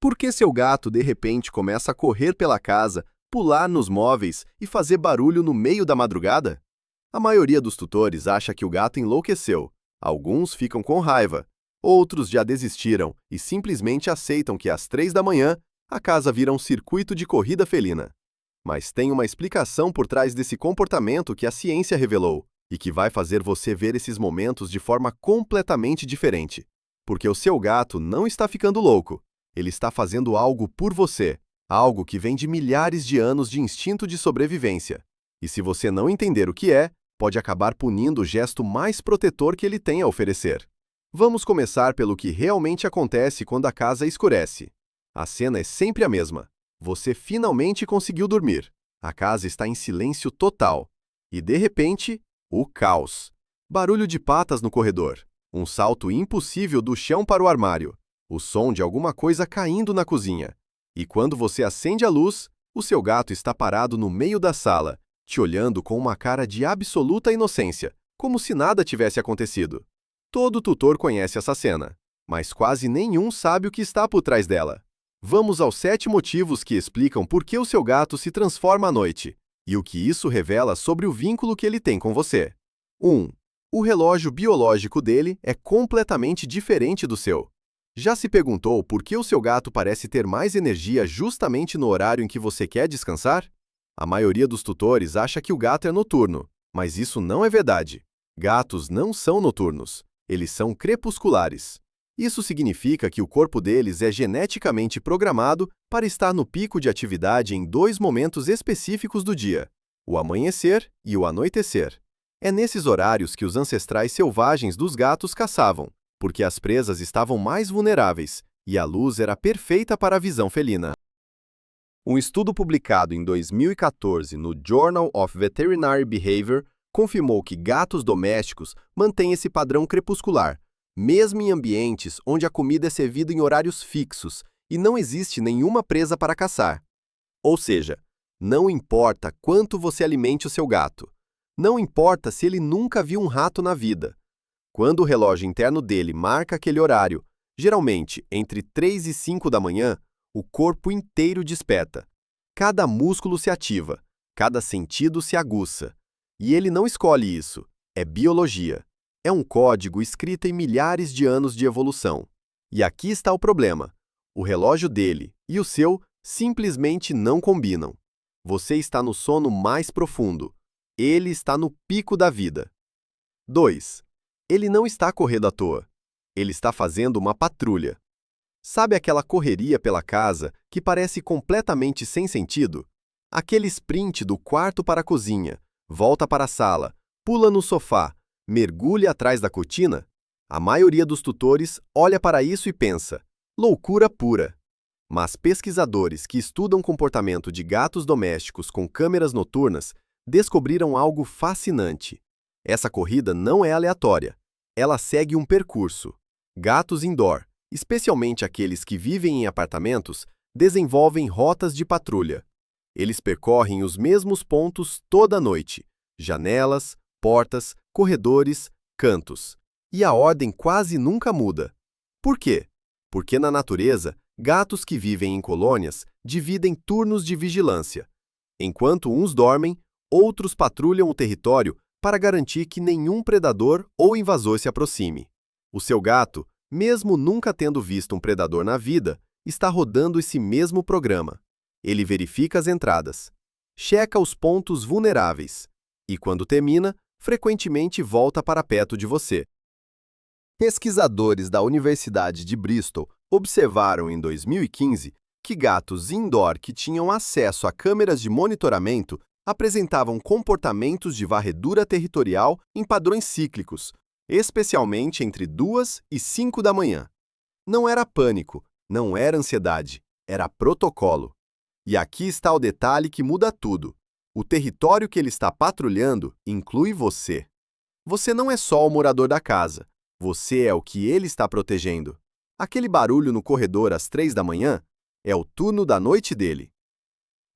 Por que seu gato de repente começa a correr pela casa, pular nos móveis e fazer barulho no meio da madrugada? A maioria dos tutores acha que o gato enlouqueceu. Alguns ficam com raiva. Outros já desistiram e simplesmente aceitam que às 3 da manhã a casa vira um circuito de corrida felina. Mas tem uma explicação por trás desse comportamento que a ciência revelou e que vai fazer você ver esses momentos de forma completamente diferente. Porque o seu gato não está ficando louco. Ele está fazendo algo por você, algo que vem de milhares de anos de instinto de sobrevivência. E se você não entender o que é, pode acabar punindo o gesto mais protetor que ele tem a oferecer. Vamos começar pelo que realmente acontece quando a casa escurece. A cena é sempre a mesma. Você finalmente conseguiu dormir. A casa está em silêncio total. E, de repente, o caos. Barulho de patas no corredor. Um salto impossível do chão para o armário. O som de alguma coisa caindo na cozinha. E quando você acende a luz, o seu gato está parado no meio da sala, te olhando com uma cara de absoluta inocência, como se nada tivesse acontecido. Todo tutor conhece essa cena, mas quase nenhum sabe o que está por trás dela. Vamos aos 7 motivos que explicam por que o seu gato se transforma à noite e o que isso revela sobre o vínculo que ele tem com você. 1. O relógio biológico dele é completamente diferente do seu. Já se perguntou por que o seu gato parece ter mais energia justamente no horário em que você quer descansar? A maioria dos tutores acha que o gato é noturno, mas isso não é verdade. Gatos não são noturnos, eles são crepusculares. Isso significa que o corpo deles é geneticamente programado para estar no pico de atividade em 2 momentos específicos do dia, o amanhecer e o anoitecer. É nesses horários que os ancestrais selvagens dos gatos caçavam, porque as presas estavam mais vulneráveis e a luz era perfeita para a visão felina. Um estudo publicado em 2014 no Journal of Veterinary Behavior confirmou que gatos domésticos mantêm esse padrão crepuscular, mesmo em ambientes onde a comida é servida em horários fixos e não existe nenhuma presa para caçar. Ou seja, não importa quanto você alimente o seu gato, não importa se ele nunca viu um rato na vida. Quando o relógio interno dele marca aquele horário, geralmente entre 3 e 5 da manhã, o corpo inteiro desperta. Cada músculo se ativa, cada sentido se aguça. E ele não escolhe isso, é biologia. É um código escrito em milhares de anos de evolução. E aqui está o problema. O relógio dele e o seu simplesmente não combinam. Você está no sono mais profundo. Ele está no pico da vida. 2. Ele não está correndo à toa. Ele está fazendo uma patrulha. Sabe aquela correria pela casa que parece completamente sem sentido? Aquele sprint do quarto para a cozinha, volta para a sala, pula no sofá, mergulha atrás da cortina? A maioria dos tutores olha para isso e pensa, loucura pura. Mas pesquisadores que estudam o comportamento de gatos domésticos com câmeras noturnas descobriram algo fascinante. Essa corrida não é aleatória. Ela segue um percurso. Gatos indoor, especialmente aqueles que vivem em apartamentos, desenvolvem rotas de patrulha. Eles percorrem os mesmos pontos toda noite: janelas, portas, corredores, cantos. E a ordem quase nunca muda. Por quê? Porque na natureza, gatos que vivem em colônias dividem turnos de vigilância. Enquanto uns dormem, outros patrulham o território para garantir que nenhum predador ou invasor se aproxime. O seu gato, mesmo nunca tendo visto um predador na vida, está rodando esse mesmo programa. Ele verifica as entradas, checa os pontos vulneráveis e, quando termina, frequentemente volta para perto de você. Pesquisadores da Universidade de Bristol observaram em 2015 que gatos indoor que tinham acesso a câmeras de monitoramento apresentavam comportamentos de varredura territorial em padrões cíclicos, especialmente entre 2 e 5 da manhã. Não era pânico, não era ansiedade, era protocolo. E aqui está o detalhe que muda tudo. O território que ele está patrulhando inclui você. Você não é só o morador da casa, você é o que ele está protegendo. Aquele barulho no corredor às 3 da manhã é o turno da noite dele.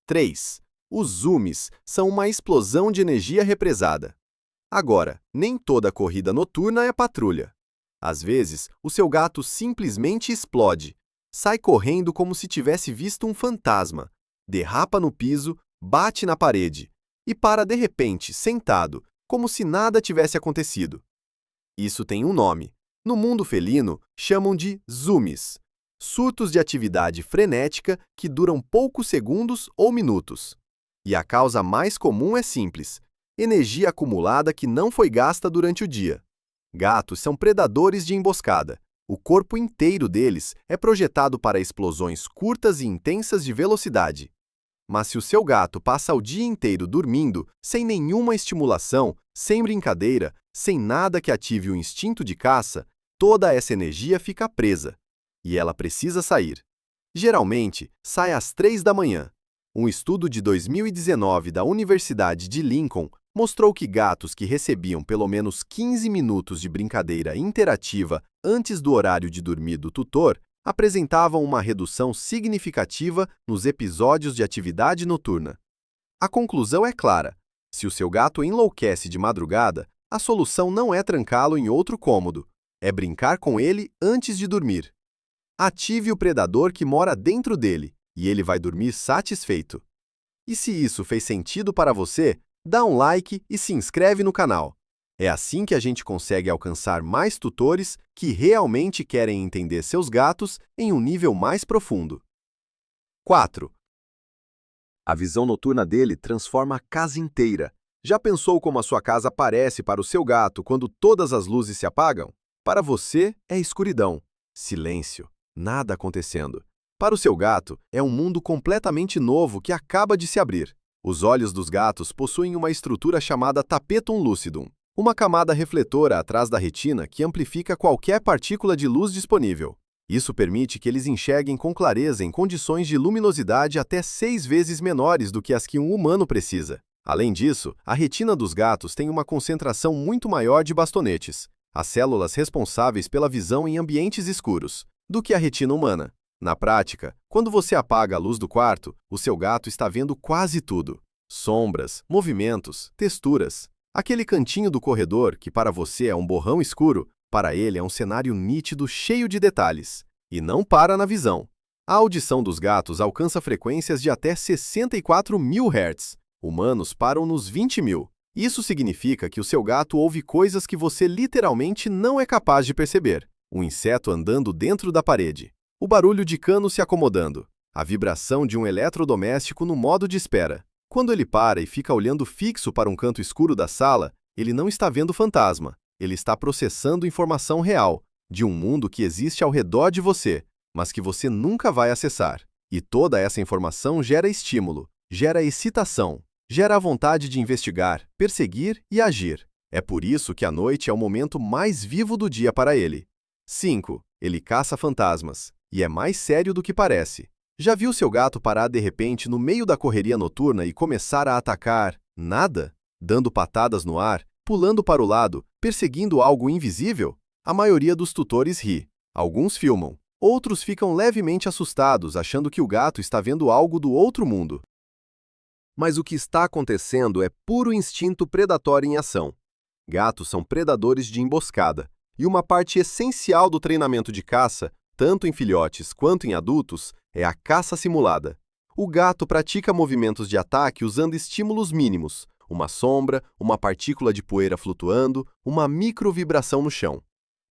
3. Os zoomies são uma explosão de energia represada. Agora, nem toda corrida noturna é patrulha. Às vezes, o seu gato simplesmente explode. Sai correndo como se tivesse visto um fantasma, derrapa no piso, bate na parede e para de repente, sentado, como se nada tivesse acontecido. Isso tem um nome. No mundo felino, chamam de zoomies, surtos de atividade frenética que duram poucos segundos ou minutos. E a causa mais comum é simples: energia acumulada que não foi gasta durante o dia. Gatos são predadores de emboscada. O corpo inteiro deles é projetado para explosões curtas e intensas de velocidade. Mas se o seu gato passa o dia inteiro dormindo, sem nenhuma estimulação, sem brincadeira, sem nada que ative o instinto de caça, toda essa energia fica presa. E ela precisa sair. Geralmente, sai às 3 da manhã. Um estudo de 2019 da Universidade de Lincoln mostrou que gatos que recebiam pelo menos 15 minutos de brincadeira interativa antes do horário de dormir do tutor apresentavam uma redução significativa nos episódios de atividade noturna. A conclusão é clara: se o seu gato enlouquece de madrugada, a solução não é trancá-lo em outro cômodo, é brincar com ele antes de dormir. Ative o predador que mora dentro dele, e ele vai dormir satisfeito. E se isso fez sentido para você, dá um like e se inscreve no canal. É assim que a gente consegue alcançar mais tutores que realmente querem entender seus gatos em um nível mais profundo. 4. A visão noturna dele transforma a casa inteira. Já pensou como a sua casa parece para o seu gato quando todas as luzes se apagam? Para você, é escuridão, silêncio, nada acontecendo. Para o seu gato, é um mundo completamente novo que acaba de se abrir. Os olhos dos gatos possuem uma estrutura chamada tapetum lucidum, uma camada refletora atrás da retina que amplifica qualquer partícula de luz disponível. Isso permite que eles enxerguem com clareza em condições de luminosidade até 6 vezes menores do que as que um humano precisa. Além disso, a retina dos gatos tem uma concentração muito maior de bastonetes, as células responsáveis pela visão em ambientes escuros, do que a retina humana. Na prática, quando você apaga a luz do quarto, o seu gato está vendo quase tudo. Sombras, movimentos, texturas. Aquele cantinho do corredor, que para você é um borrão escuro, para ele é um cenário nítido cheio de detalhes. E não para na visão. A audição dos gatos alcança frequências de até 64.000 Hz. Humanos param nos 20.000. Isso significa que o seu gato ouve coisas que você literalmente não é capaz de perceber. Um inseto andando dentro da parede. O barulho de cano se acomodando. A vibração de um eletrodoméstico no modo de espera. Quando ele para e fica olhando fixo para um canto escuro da sala, ele não está vendo fantasma. Ele está processando informação real, de um mundo que existe ao redor de você, mas que você nunca vai acessar. E toda essa informação gera estímulo, gera excitação, gera a vontade de investigar, perseguir e agir. É por isso que a noite é o momento mais vivo do dia para ele. 5. Ele caça fantasmas. E é mais sério do que parece. Já viu seu gato parar de repente no meio da correria noturna e começar a atacar nada? Dando patadas no ar, pulando para o lado, perseguindo algo invisível? A maioria dos tutores ri. Alguns filmam. Outros ficam levemente assustados, achando que o gato está vendo algo do outro mundo. Mas o que está acontecendo é puro instinto predatório em ação. Gatos são predadores de emboscada. E uma parte essencial do treinamento de caça, tanto em filhotes quanto em adultos, é a caça simulada. O gato pratica movimentos de ataque usando estímulos mínimos, uma sombra, uma partícula de poeira flutuando, uma microvibração no chão.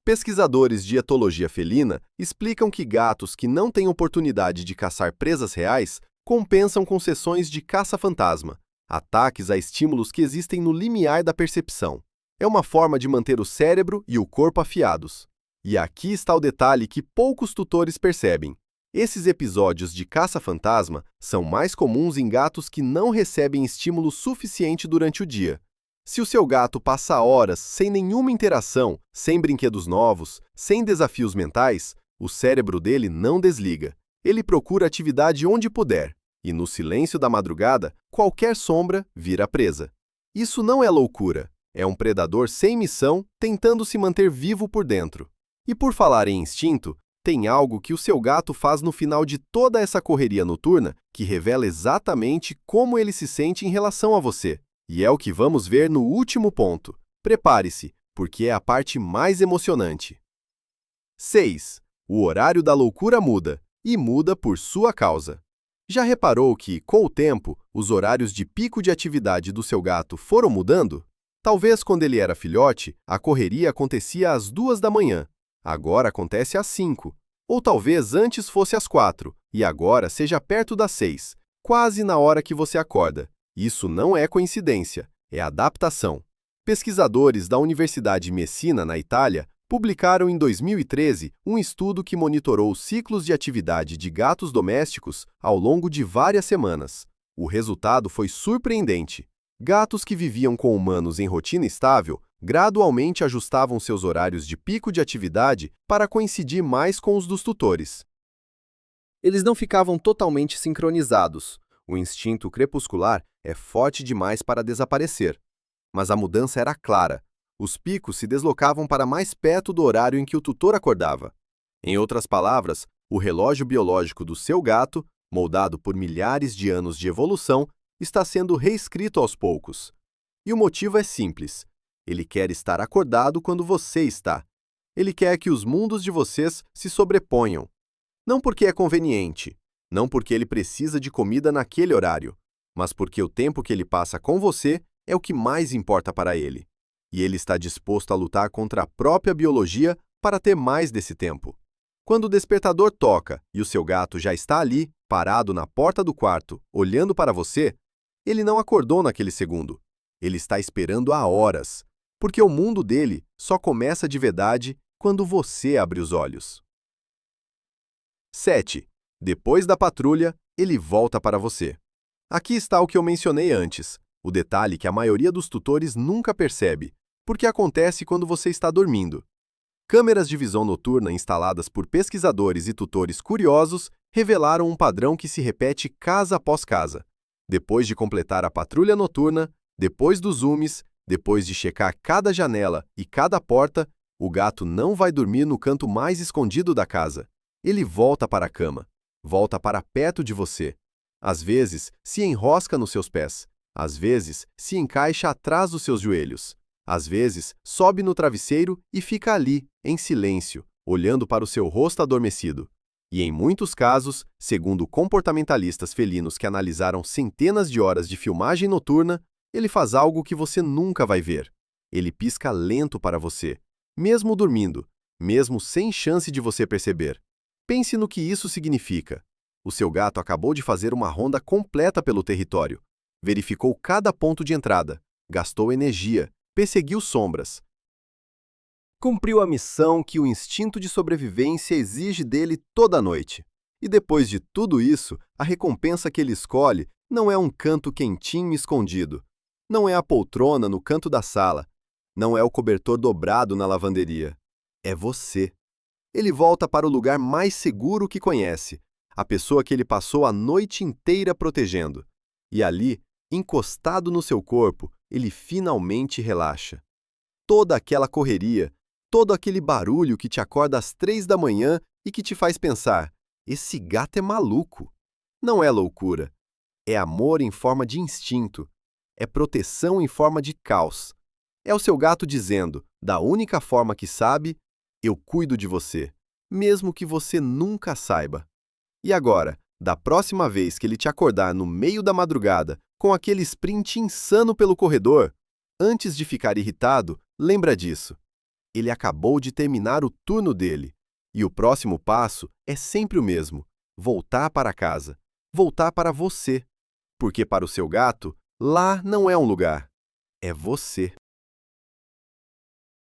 Pesquisadores de etologia felina explicam que gatos que não têm oportunidade de caçar presas reais compensam com sessões de caça-fantasma, ataques a estímulos que existem no limiar da percepção. É uma forma de manter o cérebro e o corpo afiados. E aqui está o detalhe que poucos tutores percebem. Esses episódios de caça-fantasma são mais comuns em gatos que não recebem estímulo suficiente durante o dia. Se o seu gato passa horas sem nenhuma interação, sem brinquedos novos, sem desafios mentais, o cérebro dele não desliga. Ele procura atividade onde puder, e no silêncio da madrugada, qualquer sombra vira presa. Isso não é loucura. É um predador sem missão, tentando se manter vivo por dentro. E por falar em instinto, tem algo que o seu gato faz no final de toda essa correria noturna que revela exatamente como ele se sente em relação a você. E é o que vamos ver no último ponto. Prepare-se, porque é a parte mais emocionante. 6. O horário da loucura muda. e muda por sua causa. Já reparou que, com o tempo, os horários de pico de atividade do seu gato foram mudando? Talvez quando ele era filhote, a correria acontecia às 2 da manhã. Agora acontece às 5. Ou talvez antes fosse às 4, e agora seja perto das 6, quase na hora que você acorda. Isso não é coincidência, é adaptação. Pesquisadores da Universidade Messina, na Itália, publicaram em 2013 um estudo que monitorou os ciclos de atividade de gatos domésticos ao longo de várias semanas. O resultado foi surpreendente. Gatos que viviam com humanos em rotina estável gradualmente ajustavam seus horários de pico de atividade para coincidir mais com os dos tutores. Eles não ficavam totalmente sincronizados. O instinto crepuscular é forte demais para desaparecer. Mas a mudança era clara. Os picos se deslocavam para mais perto do horário em que o tutor acordava. Em outras palavras, o relógio biológico do seu gato, moldado por milhares de anos de evolução, está sendo reescrito aos poucos. E o motivo é simples. Ele quer estar acordado quando você está. Ele quer que os mundos de vocês se sobreponham. Não porque é conveniente, não porque ele precisa de comida naquele horário, mas porque o tempo que ele passa com você é o que mais importa para ele. E ele está disposto a lutar contra a própria biologia para ter mais desse tempo. Quando o despertador toca e o seu gato já está ali, parado na porta do quarto, olhando para você, ele não acordou naquele segundo. Ele está esperando há horas, porque o mundo dele só começa de verdade quando você abre os olhos. 7. Depois da patrulha, ele volta para você. Aqui está o que eu mencionei antes, o detalhe que a maioria dos tutores nunca percebe, porque acontece quando você está dormindo. Câmeras de visão noturna instaladas por pesquisadores e tutores curiosos revelaram um padrão que se repete casa após casa. Depois de completar a patrulha noturna, depois dos zooms, depois de checar cada janela e cada porta, o gato não vai dormir no canto mais escondido da casa. Ele volta para a cama, volta para perto de você. Às vezes, se enrosca nos seus pés. Às vezes, se encaixa atrás dos seus joelhos. Às vezes, sobe no travesseiro e fica ali, em silêncio, olhando para o seu rosto adormecido. E em muitos casos, segundo comportamentalistas felinos que analisaram centenas de horas de filmagem noturna, ele faz algo que você nunca vai ver. Ele pisca lento para você, mesmo dormindo, mesmo sem chance de você perceber. Pense no que isso significa. O seu gato acabou de fazer uma ronda completa pelo território. Verificou cada ponto de entrada, gastou energia, perseguiu sombras. Cumpriu a missão que o instinto de sobrevivência exige dele toda noite. E depois de tudo isso, a recompensa que ele escolhe não é um canto quentinho e escondido. Não é a poltrona no canto da sala. Não é o cobertor dobrado na lavanderia. É você. Ele volta para o lugar mais seguro que conhece, a pessoa que ele passou a noite inteira protegendo. E ali, encostado no seu corpo, ele finalmente relaxa. Toda aquela correria, todo aquele barulho que te acorda às 3 da manhã e que te faz pensar, esse gato é maluco. Não é loucura. É amor em forma de instinto. É proteção em forma de caos. É o seu gato dizendo, da única forma que sabe, eu cuido de você, mesmo que você nunca saiba. E agora, da próxima vez que ele te acordar no meio da madrugada, com aquele sprint insano pelo corredor, antes de ficar irritado, lembra disso. Ele acabou de terminar o turno dele. E o próximo passo é sempre o mesmo: voltar para casa, voltar para você. Porque para o seu gato, lá não é um lugar, é você.